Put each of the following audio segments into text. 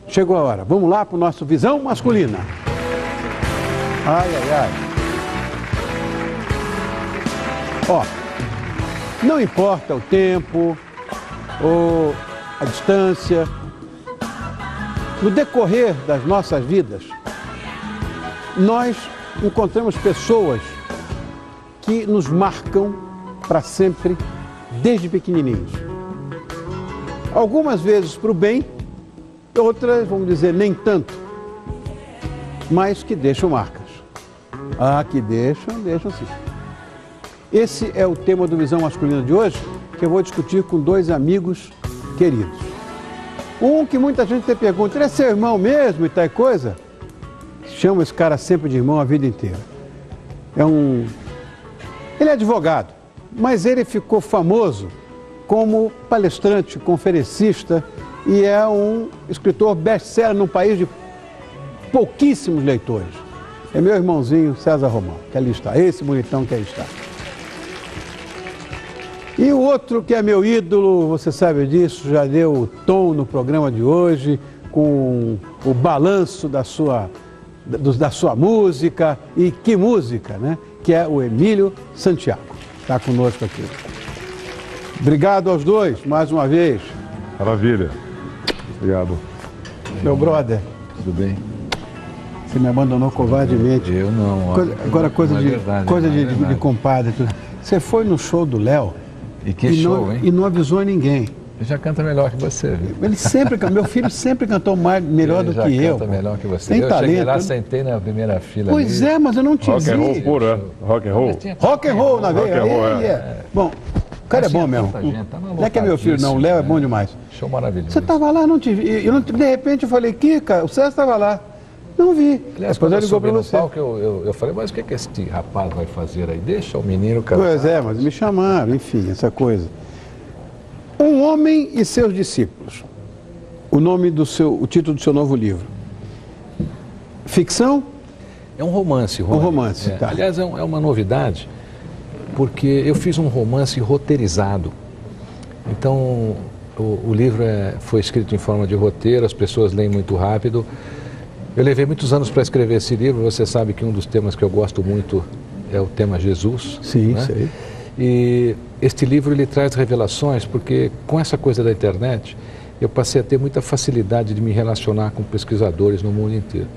chegou a hora. Vamos lá para o nosso Visão Masculina. Ai, ai, ai. Ó, não importa o tempo ou a distância, no decorrer das nossas vidas, nós encontramos pessoas que nos marcam para sempre, desde pequenininhos. Algumas vezes para o bem, outras, vamos dizer, nem tanto, mas que deixam marcas. Ah, que deixam sim. Esse é o tema do Visão Masculina de hoje, que eu vou discutir com dois amigos queridos. Um que muita gente te pergunta, ele é seu irmão mesmo e tal coisa? Chama esse cara sempre de irmão a vida inteira. Ele é advogado, mas ele ficou famoso como palestrante, conferencista e é um escritor best-seller num país de pouquíssimos leitores. É meu irmãozinho César Romão, que ali está, esse bonitão que aí está. E o outro que é meu ídolo, você sabe disso, já deu o tom no programa de hoje, com o balanço da sua música, e que música, né? Que é o Emílio Santiago. Está conosco aqui. Obrigado aos dois, mais uma vez. Maravilha. Obrigado. Meu brother. Tudo bem? Você me abandonou covardemente. Eu não. Agora coisa de compadre. Tudo. Você foi no show do Léo. E que show, hein? E não avisou ninguém. Ele já canta melhor que você, viu? Ele sempre, meu filho sempre cantou melhor do que eu. Ele já canta melhor que você. Tem eu talento. Cheguei lá, sentei na primeira fila. Pois ali. é, mas eu não te vi. Rock and roll puro, é? Rock and roll. Rock and roll na veia. Rock and roll, Bom, o cara é bom mesmo. Não é que é meu filho, não. O Léo é bom demais. Show maravilhoso. Você estava lá, não te vi. De repente eu falei, Kika, o César estava lá. Não vi. Aliás, quando eu subi no palco, eu falei, mas o que este rapaz vai fazer aí? Deixa o menino cantar. Pois é, mas me chamaram, enfim, essa coisa. Um homem e seus discípulos. O título do seu novo livro. Ficção? É um romance. Um romance, tá. Aliás, é uma novidade, porque eu fiz um romance roteirizado. Então, o livro foi escrito em forma de roteiro, as pessoas leem muito rápido. Eu levei muitos anos para escrever esse livro. Você sabe que um dos temas que eu gosto muito é o tema Jesus. Sim, né? sei. E este livro ele traz revelações, porque com essa coisa da internet, eu passei a ter muita facilidade de me relacionar com pesquisadores no mundo inteiro.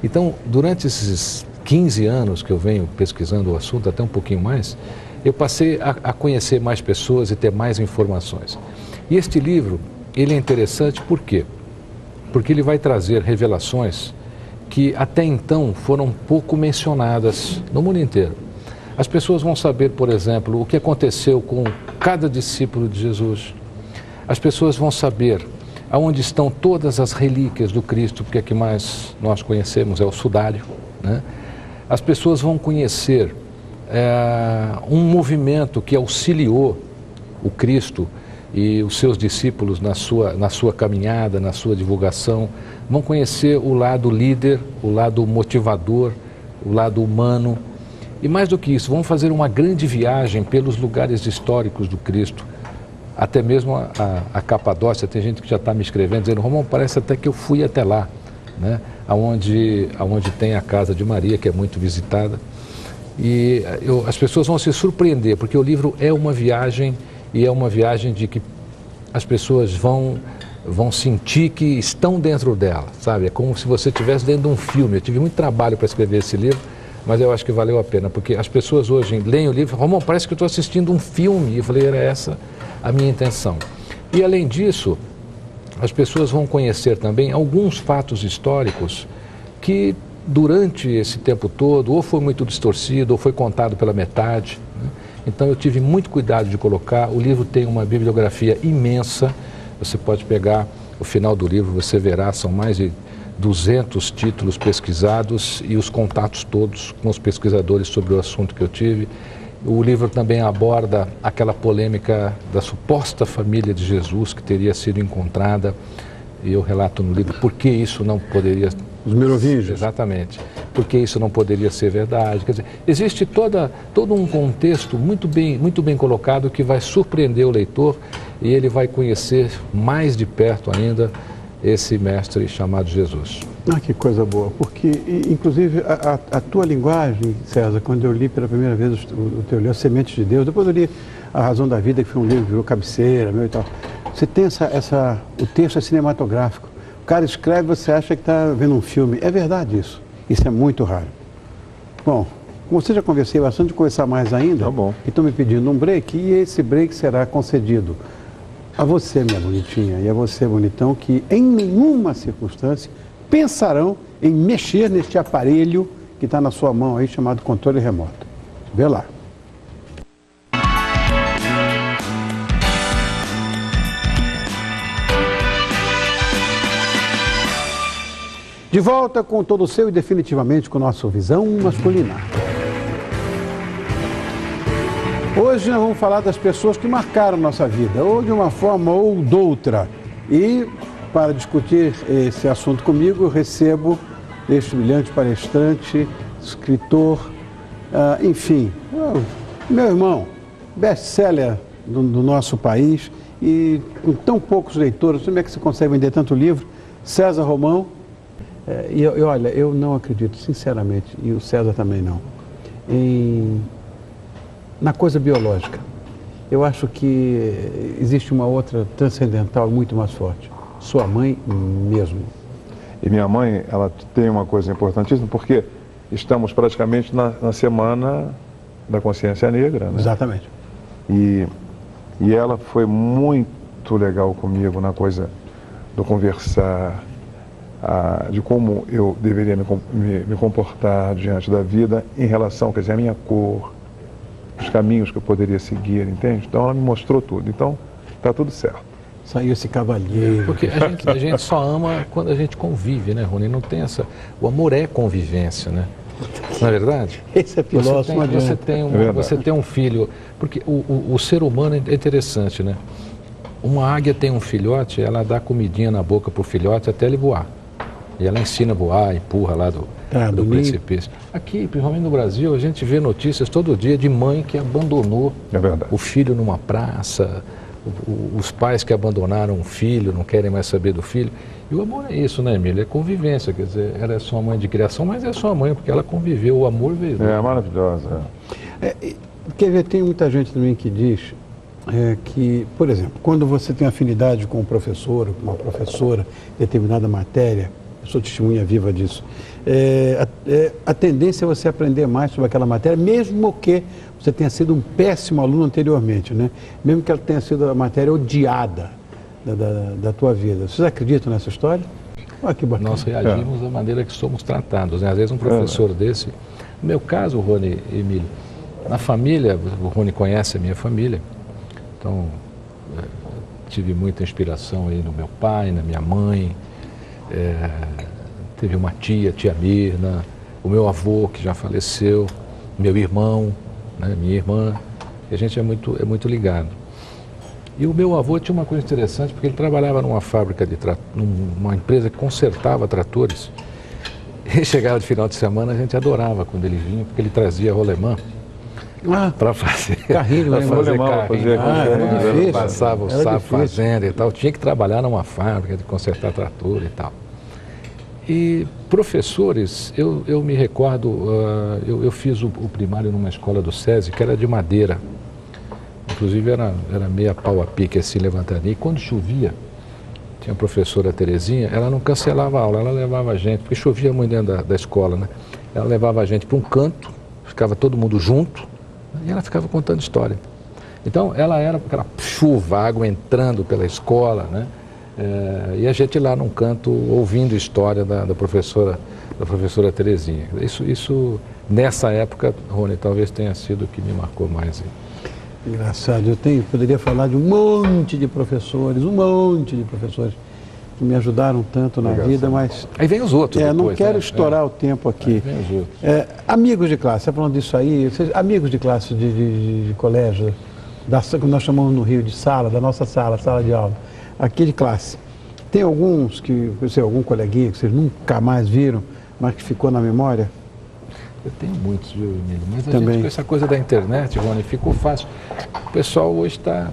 Então, durante esses 15 anos que eu venho pesquisando o assunto, até um pouquinho mais, eu passei a conhecer mais pessoas e ter mais informações. E este livro, ele é interessante por quê? Porque ele vai trazer revelações que até então foram pouco mencionadas no mundo inteiro. As pessoas vão saber, por exemplo, o que aconteceu com cada discípulo de Jesus. As pessoas vão saber aonde estão todas as relíquias do Cristo, porque a que mais nós conhecemos é o sudário, né? As pessoas vão conhecer um movimento que auxiliou o Cristo e os seus discípulos na sua caminhada, na sua divulgação. Vão conhecer o lado líder, o lado motivador, o lado humano. E mais do que isso, vão fazer uma grande viagem pelos lugares históricos do Cristo. Até mesmo a Capadócia, tem gente que já está me escrevendo, dizendo, Romão, parece até que eu fui até lá, né? Aonde tem a casa de Maria, que é muito visitada. E as pessoas vão se surpreender, porque o livro é uma viagem, e é uma viagem de que as pessoas vão sentir que estão dentro dela, sabe? É como se você estivesse dentro de um filme. Eu tive muito trabalho para escrever esse livro, mas eu acho que valeu a pena, porque as pessoas hoje leem o livro e falam, Romão, parece que eu estou assistindo um filme. E eu falei, era essa a minha intenção. E além disso, as pessoas vão conhecer também alguns fatos históricos que durante esse tempo todo ou foi muito distorcido ou foi contado pela metade, né? Então eu tive muito cuidado de colocar. O livro tem uma bibliografia imensa. Você pode pegar o final do livro, você verá, são mais de 200 títulos pesquisados e os contatos todos com os pesquisadores sobre o assunto que eu tive. O livro também aborda aquela polêmica da suposta família de Jesus que teria sido encontrada, e eu relato no livro por que isso não poderia... Os merovingios. Exatamente. Por que isso não poderia ser verdade. Quer dizer, existe todo um contexto muito bem colocado que vai surpreender o leitor, e ele vai conhecer mais de perto ainda esse mestre chamado Jesus. Ah, que coisa boa, porque, inclusive, a tua linguagem, César, quando eu li pela primeira vez o teu livro, Sementes de Deus, depois eu li A Razão da Vida, que foi um livro que virou cabeceira, meu e tal. Você tem o texto é cinematográfico. O cara escreve, você acha que está vendo um filme. É verdade isso. Isso é muito raro. Bom, com você já conversei bastante, de conversar mais ainda. Tá bom. E estão me pedindo um break, e esse break será concedido a você, minha bonitinha, e a você, bonitão, que em nenhuma circunstância pensarão em mexer neste aparelho que está na sua mão aí, chamado controle remoto. Vê lá. De volta com todo o seu e definitivamente com nossa visão masculina. Hoje nós vamos falar das pessoas que marcaram nossa vida, ou de uma forma ou de outra. E para discutir esse assunto comigo, eu recebo este brilhante palestrante, escritor, enfim, meu irmão, best-seller do nosso país, e com tão poucos leitores, como é que você consegue vender tanto livro? César Romão. E olha, eu não acredito, sinceramente, e o César também não, na coisa biológica. Eu acho que existe uma outra transcendental muito mais forte. Sua mãe mesmo. E minha mãe, ela tem uma coisa importantíssima, porque estamos praticamente na semana da consciência negra, né? Exatamente. E ela foi muito legal comigo na coisa do conversar, de como eu deveria me comportar diante da vida em relação, quer dizer, à minha cor, os caminhos que eu poderia seguir, entende? Então ela me mostrou tudo. Então, está tudo certo. Saiu esse cavalheiro. Porque a gente só ama quando a gente convive, né, Rony? Não tem essa... O amor é convivência, né? Não é verdade? Esse é filósofo, você tem um filho... Porque o ser humano é interessante, né? Uma águia tem um filhote, ela dá comidinha na boca pro filhote até ele voar. E ela ensina a voar, empurra lá do precipício. Aqui, principalmente no Brasil, a gente vê notícias todo dia de mãe que abandonou o filho numa praça, os pais que abandonaram o filho, não querem mais saber do filho. E o amor é isso, né, Emília? É convivência, quer dizer, ela é sua mãe de criação, mas é sua mãe, porque ela conviveu, o amor veio. É maravilhosa. Quer ver, tem muita gente também que diz que, por exemplo, quando você tem afinidade com um professor, com uma professora, determinada matéria, eu sou testemunha viva disso, a tendência é você aprender mais sobre aquela matéria, mesmo que você tenha sido um péssimo aluno anteriormente, né? Mesmo que ela tenha sido a matéria odiada da tua vida. Vocês acreditam nessa história? Olha que bacana. Nós reagimos da maneira que somos tratados, né? Às vezes um professor desse... No meu caso, Rony e Emílio, na família, o Rony conhece a minha família, então tive muita inspiração aí no meu pai, na minha mãe, teve uma tia Mirna, o meu avô que já faleceu, meu irmão, né, minha irmã, e a gente é muito ligado. E o meu avô tinha uma coisa interessante, porque ele trabalhava numa fábrica numa empresa que consertava tratores. E chegava de final de semana, a gente adorava quando ele vinha, porque ele trazia rolemã para fazer carrinho, passava o sapo fazenda e tal, tinha que trabalhar numa fábrica de consertar trator e tal. E professores, eu me recordo, eu fiz o primário numa escola do SESI, que era de madeira, inclusive era meia pau a pique assim, levantadinha, e quando chovia, tinha a professora Terezinha, ela não cancelava a aula, ela levava a gente, porque chovia muito dentro da escola, né? Ela levava a gente para um canto, ficava todo mundo junto, e ela ficava contando história. Então, ela era aquela chuva, água entrando pela escola, né? E a gente lá num canto ouvindo história da professora Terezinha. Isso, nessa época, Rony, talvez tenha sido o que me marcou mais. Engraçado, poderia falar de um monte de professores que me ajudaram tanto na vida, mas... Aí vem os outros depois, não quero estourar o tempo aqui. Aí vem os outros. Amigos de classe, você falando disso aí, amigos de classe de colégio, que nós chamamos no Rio de sala, da nossa sala de aula, aqui de classe. Tem alguns algum coleguinha que vocês nunca mais viram, mas que ficou na memória? Eu tenho muitos, viu, Emílio? Mas Também. Gente, com essa coisa da internet, Rony, ficou fácil. O pessoal hoje está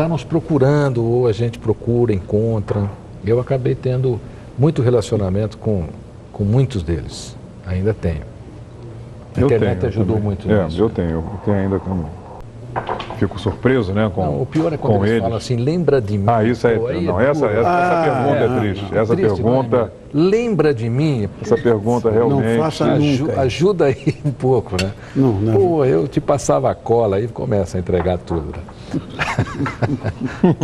nos procurando, ou a gente procura, encontra. eu acabei tendo muito relacionamento com muitos deles. Ainda tenho. A internet ajudou muito nisso. Eu tenho ainda fico surpreso, né? Não, o pior é quando eles falam assim, lembra de mim. Isso aí. Essa pergunta é triste. Essa triste, pergunta. Lembra de mim? Essa pergunta realmente. Não faça nunca. Ajuda aí um pouco, né? Não. Pô, eu te passava a cola aí começa a entregar tudo. Né?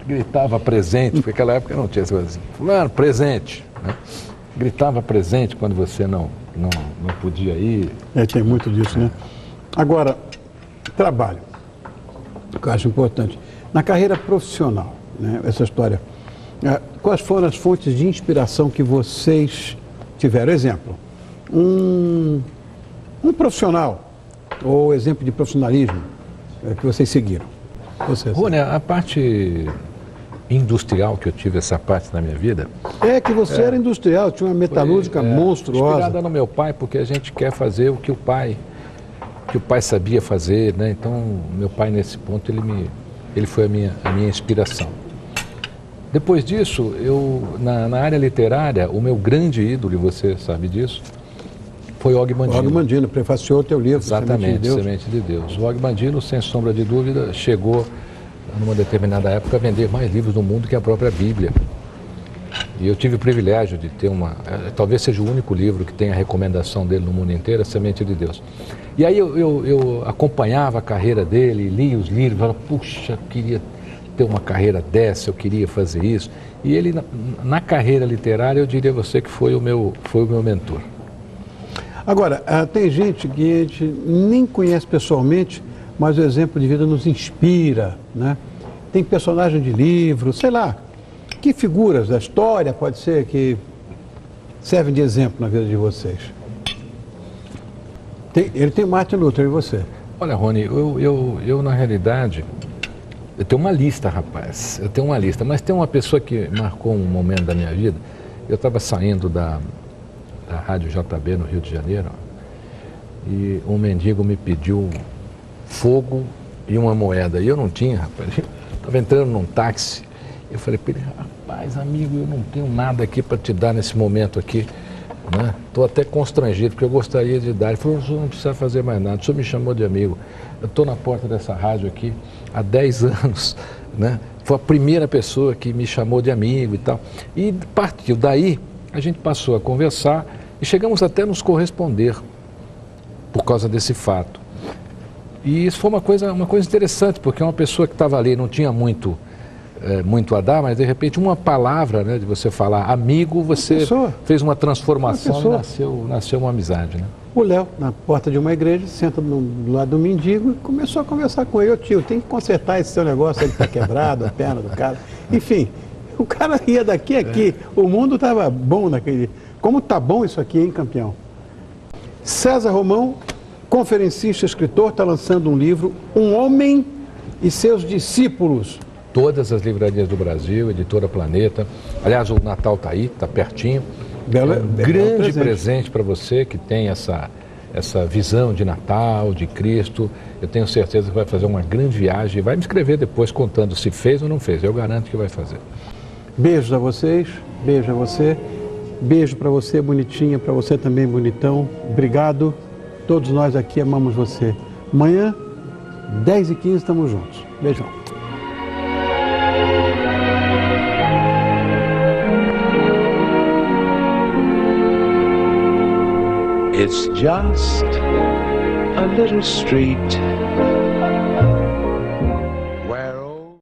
Gritava presente, porque naquela época não tinha essa coisa assim. Fulano, presente. Né? Gritava presente quando você não podia ir. Tem muito disso, né? Agora, trabalho, que eu acho importante. Na carreira profissional, né, essa história, quais foram as fontes de inspiração que vocês tiveram? Exemplo, um profissional, ou exemplo de profissionalismo que vocês seguiram. Rony, a parte industrial que eu tive, essa parte na minha vida... É que você era industrial, tinha uma metalúrgica monstruosa. Inspirada no meu pai, porque a gente quer fazer o que o pai sabia fazer, né? Então, meu pai, nesse ponto, ele foi a minha inspiração. Depois disso, na área literária, o meu grande ídolo, e você sabe disso, foi Og Mandino. Og Mandino prefaciou o teu livro, exatamente, Semente de Deus. O Og Mandino, sem sombra de dúvida, chegou, numa determinada época, a vender mais livros no mundo que a própria Bíblia. E eu tive o privilégio de ter talvez seja o único livro que tem a recomendação dele no mundo inteiro, a Semente de Deus. E aí eu acompanhava a carreira dele, lia os livros, falava, puxa, eu queria ter uma carreira dessa, eu queria fazer isso. E ele, na carreira literária, eu diria a você que foi o meu mentor. Agora, tem gente que a gente nem conhece pessoalmente, mas o exemplo de vida nos inspira, né? Tem personagem de livro, sei lá, que figuras da história pode ser que servem de exemplo na vida de vocês? Ele tem Martin Luther, e você? Olha, Rony, eu na realidade, eu tenho uma lista, rapaz. Eu tenho uma lista, mas tem uma pessoa que marcou um momento da minha vida. Eu estava saindo da Rádio JB no Rio de Janeiro, e um mendigo me pediu fogo e uma moeda. E eu não tinha, rapaz. Estava entrando num táxi. Eu falei para ele, rapaz, amigo, eu não tenho nada aqui para te dar nesse momento aqui. Estou até constrangido, porque eu gostaria de dar. Ele falou, o senhor não precisa fazer mais nada, o senhor me chamou de amigo. Eu estou na porta dessa rádio aqui há 10 anos, né? Foi a primeira pessoa que me chamou de amigo e tal. E partiu daí, a gente passou a conversar e chegamos até a nos corresponder por causa desse fato. E isso foi uma coisa interessante, porque uma pessoa que estava ali não tinha muito a dar, mas de repente uma palavra, né, de você falar amigo, você fez uma transformação e nasceu uma amizade, né? O Léo, na porta de uma igreja, senta do lado do mendigo e começou a conversar com ele. Ô tio, tem que consertar esse seu negócio, ele está quebrado, a perna do cara. Enfim, o cara ia daqui a aqui. O mundo estava bom naquele... Como está bom isso aqui, hein, campeão? César Romão, conferencista, escritor, está lançando um livro, Um Homem e Seus Discípulos. Todas as livrarias do Brasil, Editora Planeta. Aliás, o Natal está aí, está pertinho. Grande presente para você que tem essa visão de Natal, de Cristo. Eu tenho certeza que vai fazer uma grande viagem e vai me escrever depois contando se fez ou não fez. Eu garanto que vai fazer. Beijos a vocês, beijo a você. Beijo para você, bonitinha, para você também, bonitão. Obrigado. Todos nós aqui amamos você. Amanhã, 10h15, estamos juntos. Beijão. It's just a little street